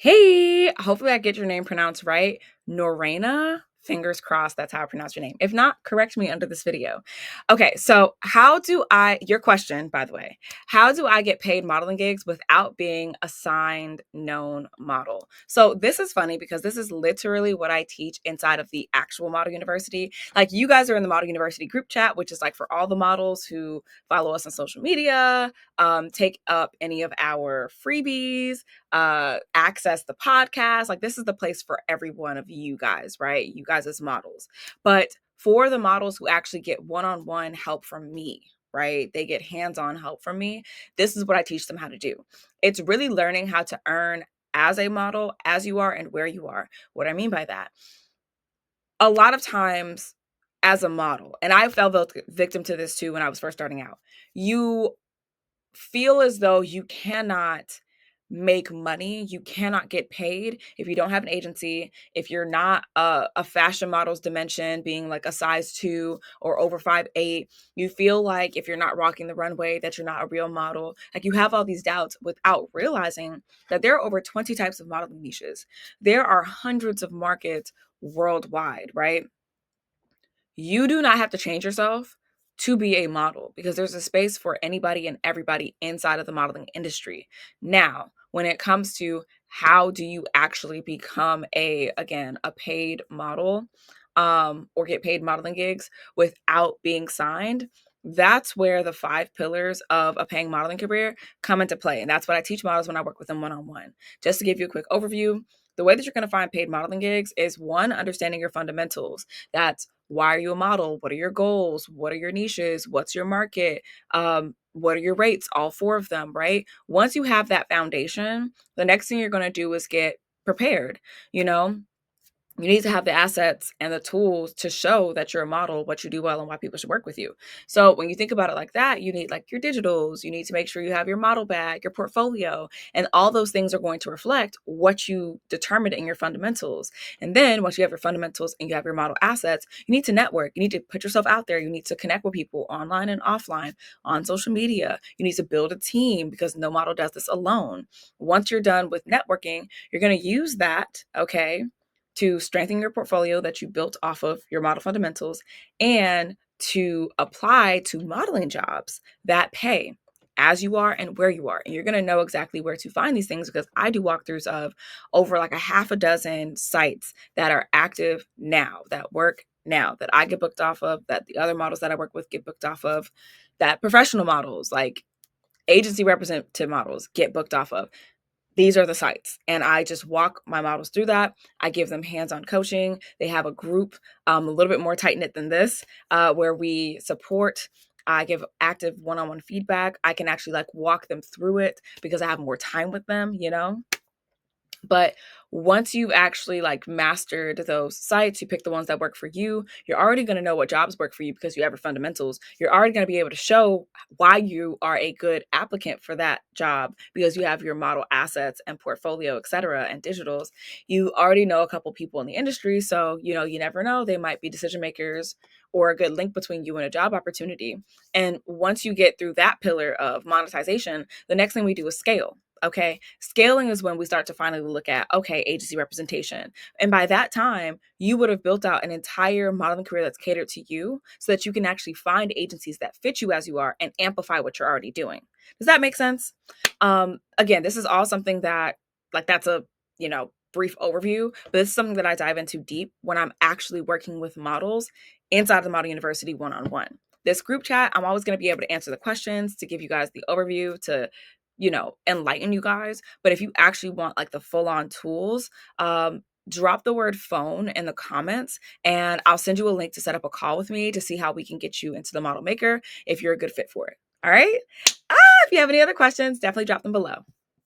Hey, hopefully I get your name pronounced right. Norena. Fingers crossed that's how I pronounce your name. If not, correct me under this video. Okay, so your question, by the way, how do I get paid modeling gigs without being assigned known model? So this is funny because this is literally what I teach inside of the actual model university. Like you guys are in the model university group chat, which is like for all the models who follow us on social media, take up any of our freebies, access the podcast. Like this is the place for every one of you guys, right? You guys as models. But for the models who actually get one-on-one help from me, right? They get hands-on help from me. This is what I teach them how to do. It's really learning how to earn as a model, as you are and where you are. What I mean by that, a lot of times as a model, and I fell victim to this too when I was first starting out, you feel as though you cannot make money, you cannot get paid if you don't have an agency, if you're not a fashion model's dimension, being like a size 2 or over 5'8". You feel like if you're not rocking the runway, that you're not a real model. Like you have all these doubts without realizing that there are over 20 types of modeling niches. There are hundreds of markets worldwide, right? You do not have to change yourself to be a model because there's a space for anybody and everybody inside of the modeling industry. Now, when it comes to how do you actually become a paid model, or get paid modeling gigs without being signed, that's where the 5 pillars of a paying modeling career come into play. And that's what I teach models when I work with them one-on-one. Just to give you a quick overview, the way that you're going to find paid modeling gigs is one, understanding your fundamentals. That's why are you a model? What are your goals? What are your niches? What's your market? What are your rates? All 4 of them, right? Once you have that foundation, the next thing you're going to do is get prepared. You know, you need to have the assets and the tools to show that you're a model, what you do well, and why people should work with you. So when you think about it like that, you need like your digitals, you need to make sure you have your model bag, your portfolio, and all those things are going to reflect what you determined in your fundamentals. And then once you have your fundamentals and you have your model assets, you need to network. You need to put yourself out there. You need to connect with people online and offline on social media. You need to build a team because no model does this alone. Once you're done with networking, you're going to use that, okay, to strengthen your portfolio that you built off of your model fundamentals and to apply to modeling jobs that pay as you are and where you are. And you're going to know exactly where to find these things because I do walkthroughs of over like a half a dozen sites that are active now, that work now, that I get booked off of, that the other models that I work with get booked off of, that professional models like agency representative models get booked off of. These are the sites, and I just walk my models through that. I give them hands-on coaching. They have a group, a little bit more tight-knit than this, where we support. I give active one-on-one feedback. I can actually like walk them through it because I have more time with them, you know. But once you've actually like mastered those sites, you pick the ones that work for you, you're already going to know what jobs work for you because you have your fundamentals. You're already going to be able to show why you are a good applicant for that job because you have your model assets and portfolio, et cetera, and digitals. You already know a couple people in the industry. So, you know, you never know, they might be decision makers or a good link between you and a job opportunity. And once you get through that pillar of monetization, the next thing we do is scale. Okay. Scaling is when we start to finally look at, okay, agency representation. And by that time, you would have built out an entire modeling career that's catered to you so that you can actually find agencies that fit you as you are and amplify what you're already doing. Does that make sense? Again, this is all something that, like, that's a, brief overview, but this is something that I dive into deep when I'm actually working with models inside of the Model University one-on-one. This group chat, I'm always going to be able to answer the questions, to give you guys the overview, to enlighten you guys. But if you actually want like the full-on tools, drop the word phone in the comments and I'll send you a link to set up a call with me to see how we can get you into the model maker if you're a good fit for it. All right. If you have any other questions, definitely drop them below.